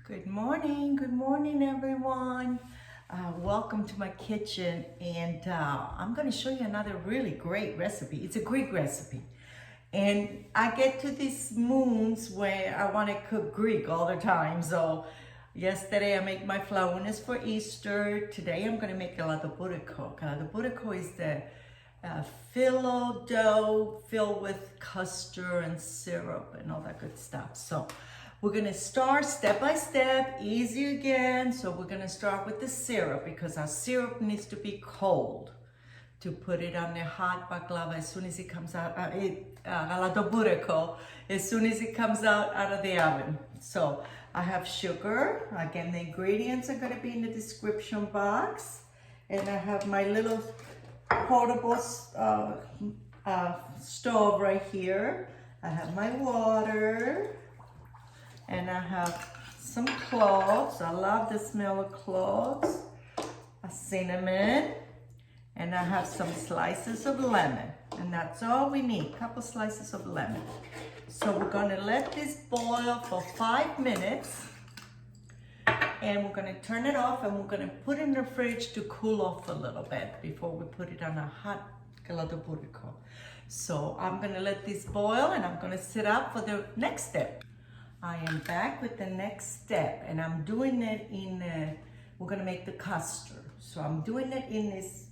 Good morning everyone. Welcome to my kitchen, and I'm going to show you another really great recipe. It's a Greek recipe, and I get to these moons where I want to cook Greek all the time. So yesterday I made my flaunes for Easter. Today I'm going to make Galaktoboureko. Galaktoboureko is the phyllo dough filled with custard and syrup and all that good stuff. So we're gonna start step by step, easy again. So we're gonna start with the syrup because our syrup needs to be cold to put it on the hot baklava as soon as it comes out, Galaktoboureko, as soon as it comes out of the oven. So I have sugar. Again, the ingredients are gonna be in the description box. And I have my little portable stove right here. I have my water. And I have some cloves. I love the smell of cloves. A cinnamon. And I have some slices of lemon. And that's all we need, a couple slices of lemon. So we're gonna let this boil for 5 minutes. And we're gonna turn it off and we're gonna put it in the fridge to cool off a little bit before we put it on a hot Galaktoboureko. So I'm gonna let this boil and I'm gonna sit up for the next step. I am back with the next step, and I'm doing it we're gonna make the custard. So I'm doing it in this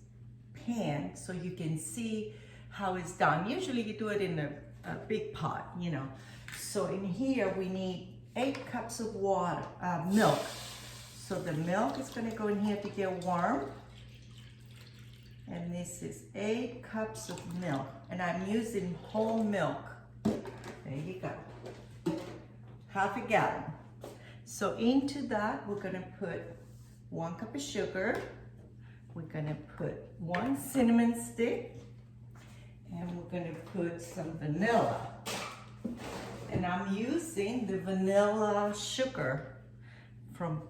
pan so you can see how it's done. Usually you do it in a big pot, you know. So in here we need 8 cups of water, milk. So the milk is gonna go in here to get warm. And this is 8 cups of milk, and I'm using whole milk. There you go. Half a gallon. So into that, we're gonna put 1 cup of sugar. We're gonna put 1 cinnamon stick, and we're gonna put some vanilla. And I'm using the vanilla sugar from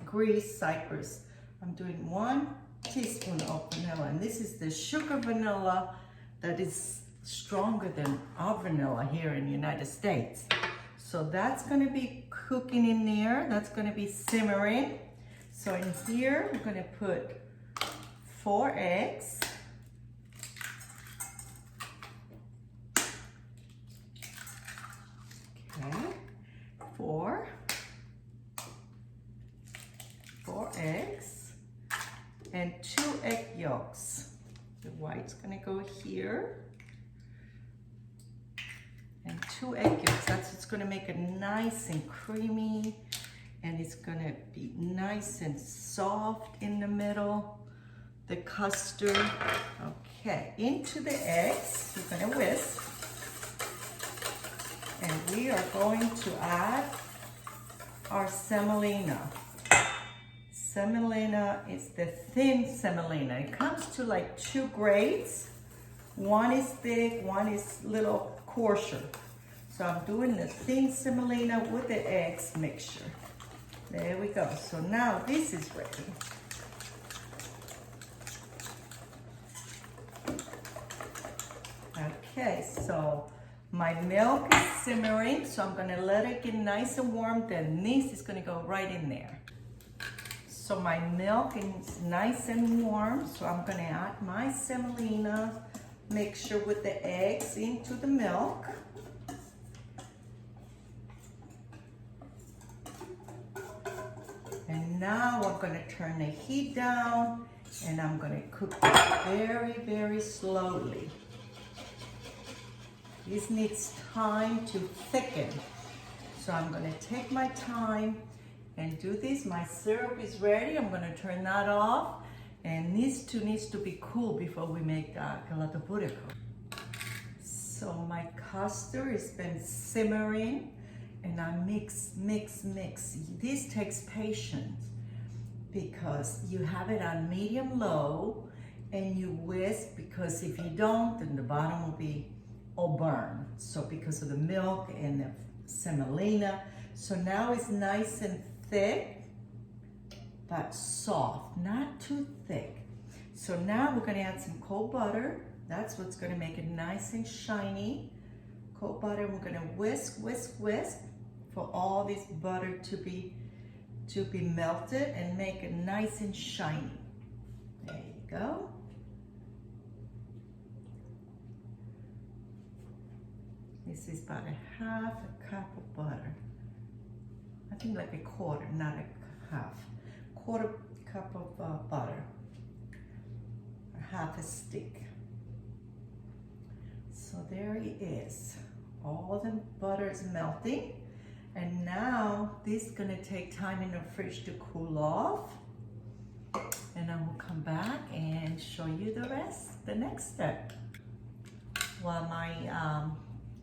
Greece, Cyprus. I'm doing 1 teaspoon of vanilla, and this is the sugar vanilla that is stronger than our vanilla here in the United States. So that's gonna be cooking in there. That's gonna be simmering. So in here, we're gonna put 4 eggs. Okay, 4 eggs and 2 egg yolks. The white's gonna go here. And 2 egg yolks. That's what's gonna make it nice and creamy, and it's gonna be nice and soft in the middle. The custard. Okay, into the eggs, we're gonna whisk. And we are going to add our semolina. Semolina is the thin semolina. It comes to like 2 grades. One is thick, one is little coarser. So I'm doing the thin semolina with the eggs mixture. There we go. So now this is ready. Okay, so my milk is simmering, so I'm gonna let it get nice and warm. Then this is gonna go right in there. So my milk is nice and warm, so I'm gonna add my semolina mixture with the eggs into the milk. And now I'm gonna turn the heat down and I'm gonna cook it very, very slowly. This needs time to thicken. So I'm gonna take my time and do this. My syrup is ready. I'm gonna turn that off. And these two needs to be cool before we make Galaktoboureko. So my custard has been simmering, and I mix. This takes patience because you have it on medium-low, and you whisk, because if you don't, then the bottom will be all burned. So because of the milk and the semolina. So now it's nice and thick, but soft, not too thick. So now we're gonna add some cold butter. That's what's gonna make it nice and shiny. Cold butter, we're gonna whisk for all this butter to be melted and make it nice and shiny. There you go. This is about a half a cup of butter. I think like a quarter, not a half. Quarter cup of butter. Or half a stick. So there it is. All the butter is melting. And now this is gonna take time in the fridge to cool off. And I will come back and show you the rest, the next step. While my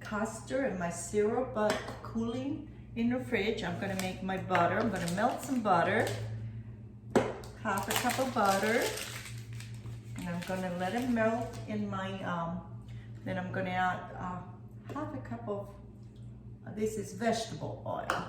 custard and my syrup are cooling in the fridge, I'm gonna make my butter. I'm gonna melt some butter, half a cup of butter, and I'm gonna let it melt in my, then I'm gonna add half a cup of, this is vegetable oil,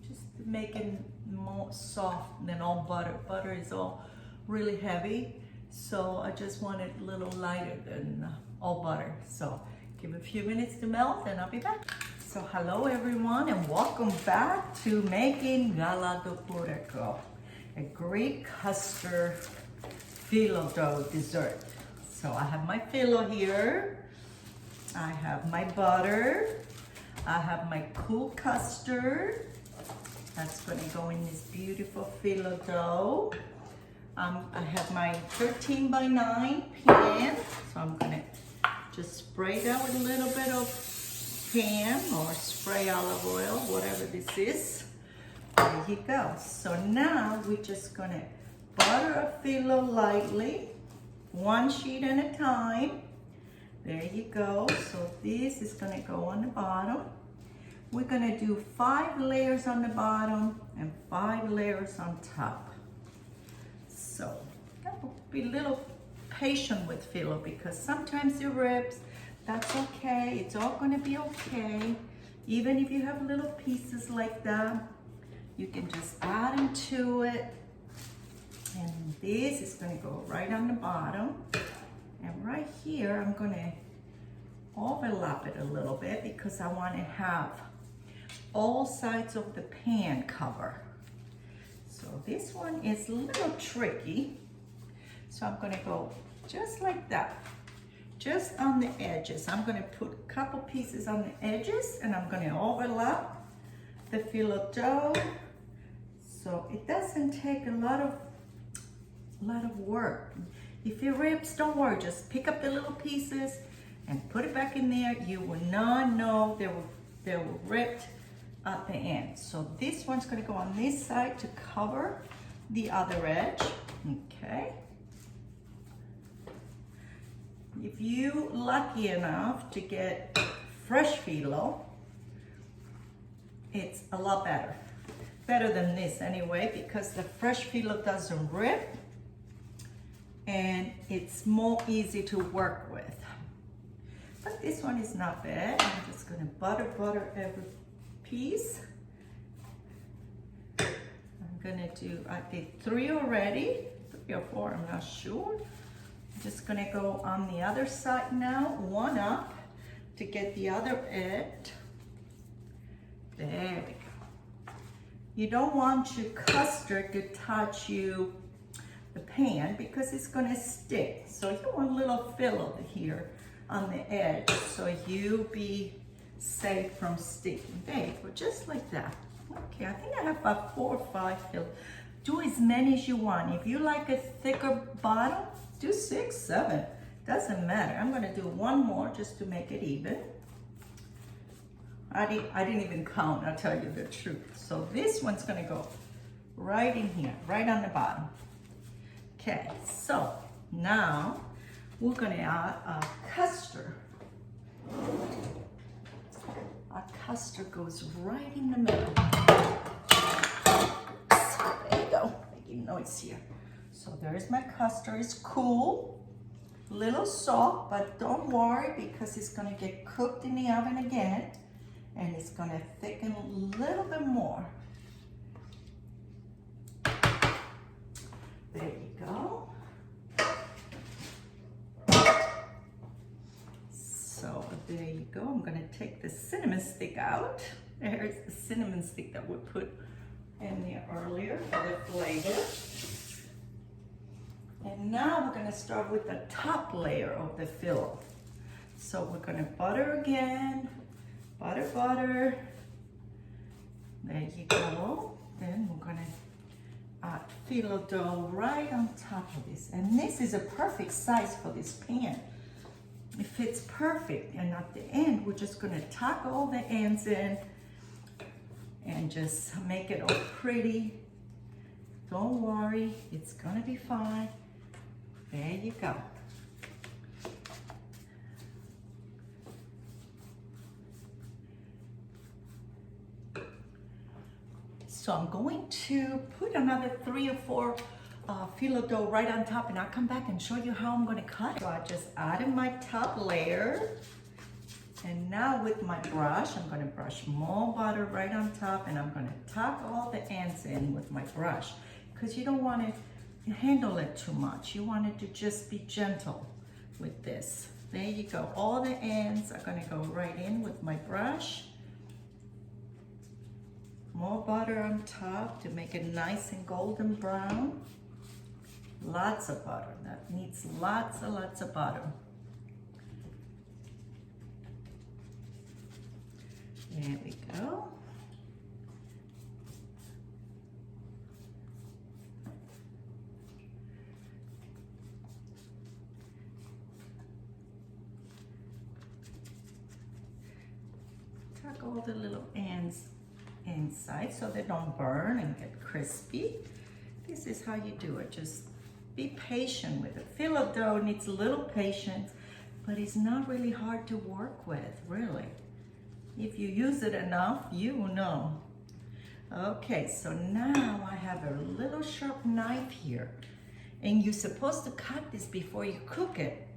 just to make it more soft than all butter. Butter is all really heavy, so I just want it a little lighter than all butter. So give it a few minutes to melt and I'll be back. So hello everyone and welcome back to making Galaktoboureko, a Greek custard phyllo dough dessert. So I have my phyllo here, I have my butter, I have my cool custard, that's going to go in this beautiful phyllo dough. I have my 13 by 9 pan, so I'm going to just spray that with a little bit of pan or spray olive oil, whatever this is. There you go. So now we're just going to butter a phyllo lightly, one sheet at a time. There you go. So this is going to go on the bottom. We're going to do 5 layers on the bottom and 5 layers on top. So be a little patient with phyllo because sometimes it rips. That's okay. It's all going to be okay. Even if you have little pieces like that, you can just add them to it. And this is going to go right on the bottom. And right here, I'm going to overlap it a little bit because I want to have all sides of the pan cover. So this one is a little tricky. So I'm going to go just like that, just on the edges. I'm going to put a couple pieces on the edges and I'm going to overlap the phyllo dough. So it doesn't take a lot of work. If it rips, don't worry, just pick up the little pieces and put it back in there. You will not know they were ripped at the end. So this one's going to go on this side to cover the other edge. Okay. If you lucky enough to get fresh phyllo, it's a lot better. Better than this anyway, because the fresh phyllo doesn't rip and it's more easy to work with. But this one is not bad. I'm just gonna butter every piece. I did 3 already, 3 or 4, I'm not sure. I'm just gonna go on the other side now, one up to get the other edge. There we go. You don't want your custard to touch the pan because it's gonna stick. So you want a little phyllo here on the edge so you be safe from sticking. There you go, just like that. Okay, I think I have about 4 or 5 phyllo. Do as many as you want. If you like a thicker bottom, do 6, 7. Doesn't matter. I'm gonna do 1 more just to make it even. I didn't even count, I'll tell you the truth. So this one's gonna go right in here, right on the bottom. Okay, so now we're gonna add a custard. Our custard goes right in the middle. So there you go, making noise here. So there's my custard. It's cool, little soft, but don't worry because it's gonna get cooked in the oven again and it's gonna thicken a little bit more. There you go. So there you go. I'm gonna take the cinnamon stick out. There's the cinnamon stick that we put in there earlier for the flavor. And now we're gonna start with the top layer of the Phyllo. So we're gonna butter again, butter, butter. There you go. Then we're gonna add Phyllo dough right on top of this. And this is a perfect size for this pan. It fits perfect. And at the end, we're just gonna tuck all the ends in and just make it all pretty. Don't worry, it's gonna be fine. There you go. So I'm going to put another 3 or 4 Phyllo dough right on top, and I'll come back and show you how I'm gonna cut. So I just added my top layer. And now with my brush, I'm gonna brush more butter right on top, and I'm gonna tuck all the ends in with my brush, because you don't wanna handle it too much. You want it to just be gentle with this. There you go. All the ends are gonna go right in with my brush. More butter on top to make it nice and golden brown. Lots of butter. That needs lots and lots of butter. There we go. Tuck all the little ends inside so they don't burn and get crispy. This is how you do it. Just be patient with it. Phyllo dough needs a little patience, but it's not really hard to work with, really. If you use it enough, you will know. Okay, so now I have a little sharp knife here, and you're supposed to cut this before you cook it,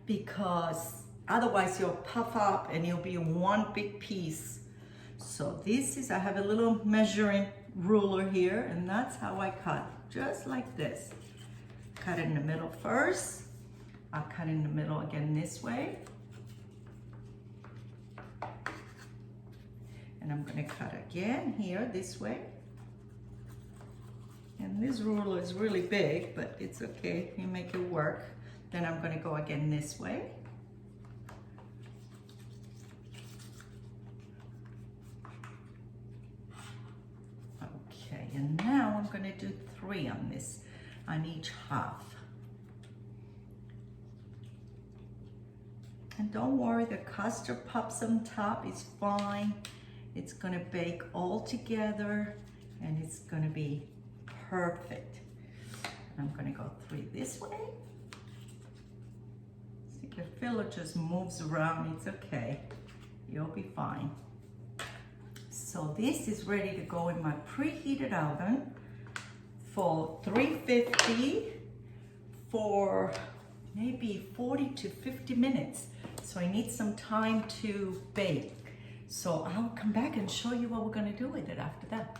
because otherwise you'll puff up and it'll be one big piece. So this is, I have a little measuring ruler here, and that's how I cut, just like this. Cut it in the middle first. I'll cut in the middle again this way. And I'm gonna cut again here, this way. And this ruler is really big, but it's okay, you make it work. Then I'm gonna go again this way. And now I'm going to do 3 on this, on each half. And don't worry, the custard puffs on top is fine. It's going to bake all together, and it's going to be perfect. I'm going to go 3 this way. See, the Phyllo just moves around. It's okay. You'll be fine. So this is ready to go in my preheated oven for 350 for maybe 40 to 50 minutes. So I need some time to bake. So I'll come back and show you what we're gonna do with it after that.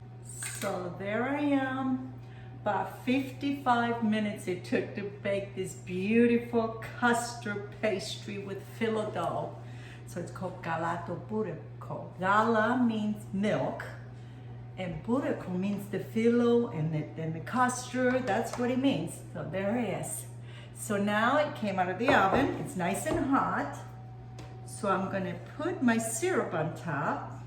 So there I am. About 55 minutes it took to bake this beautiful custard pastry with Phyllo dough. So it's called Galaktoboureko. Gala means milk, and Boureko means the Phyllo and the custard. That's what it means. So there it is. So now it came out of the oven. It's nice and hot. So I'm gonna put my syrup on top.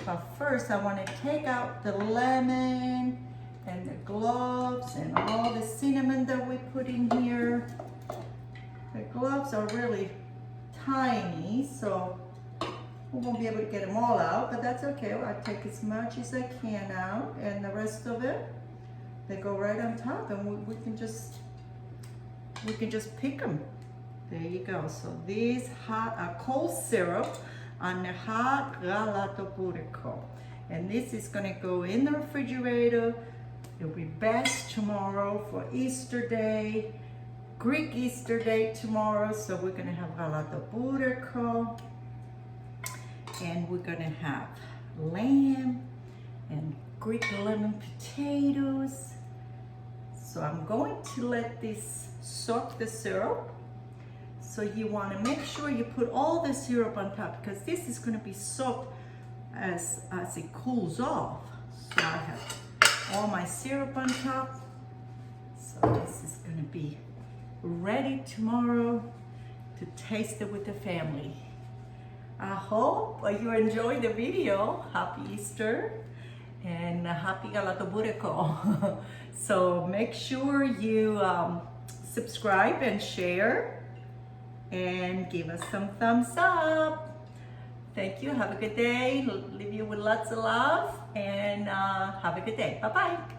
But first I wanna take out the lemon and the cloves and all the cinnamon that we put in here. The cloves are really tiny, so we won't be able to get them all out, but that's okay. I'll take as much as I can out, and the rest of it, they go right on top, and we can just pick them. There you go. So these cold syrup on the hot Galaktoboureko, and this is going to go in the refrigerator. It'll be best tomorrow for Easter Day, Greek Easter Day tomorrow. So we're going to have Galaktoboureko, and we're going to have lamb and Greek lemon potatoes. So I'm going to let this soak the syrup. So you want to make sure you put all the syrup on top, because this is going to be soaked as it cools off. So I have all my syrup on top. So this is gonna be ready tomorrow to taste it with the family. I hope you enjoyed the video. Happy Easter and happy Galaktoboureko. So make sure you subscribe and share and give us some thumbs up. Thank you. Have a good day. Leave you with lots of love and have a good day. Bye-bye.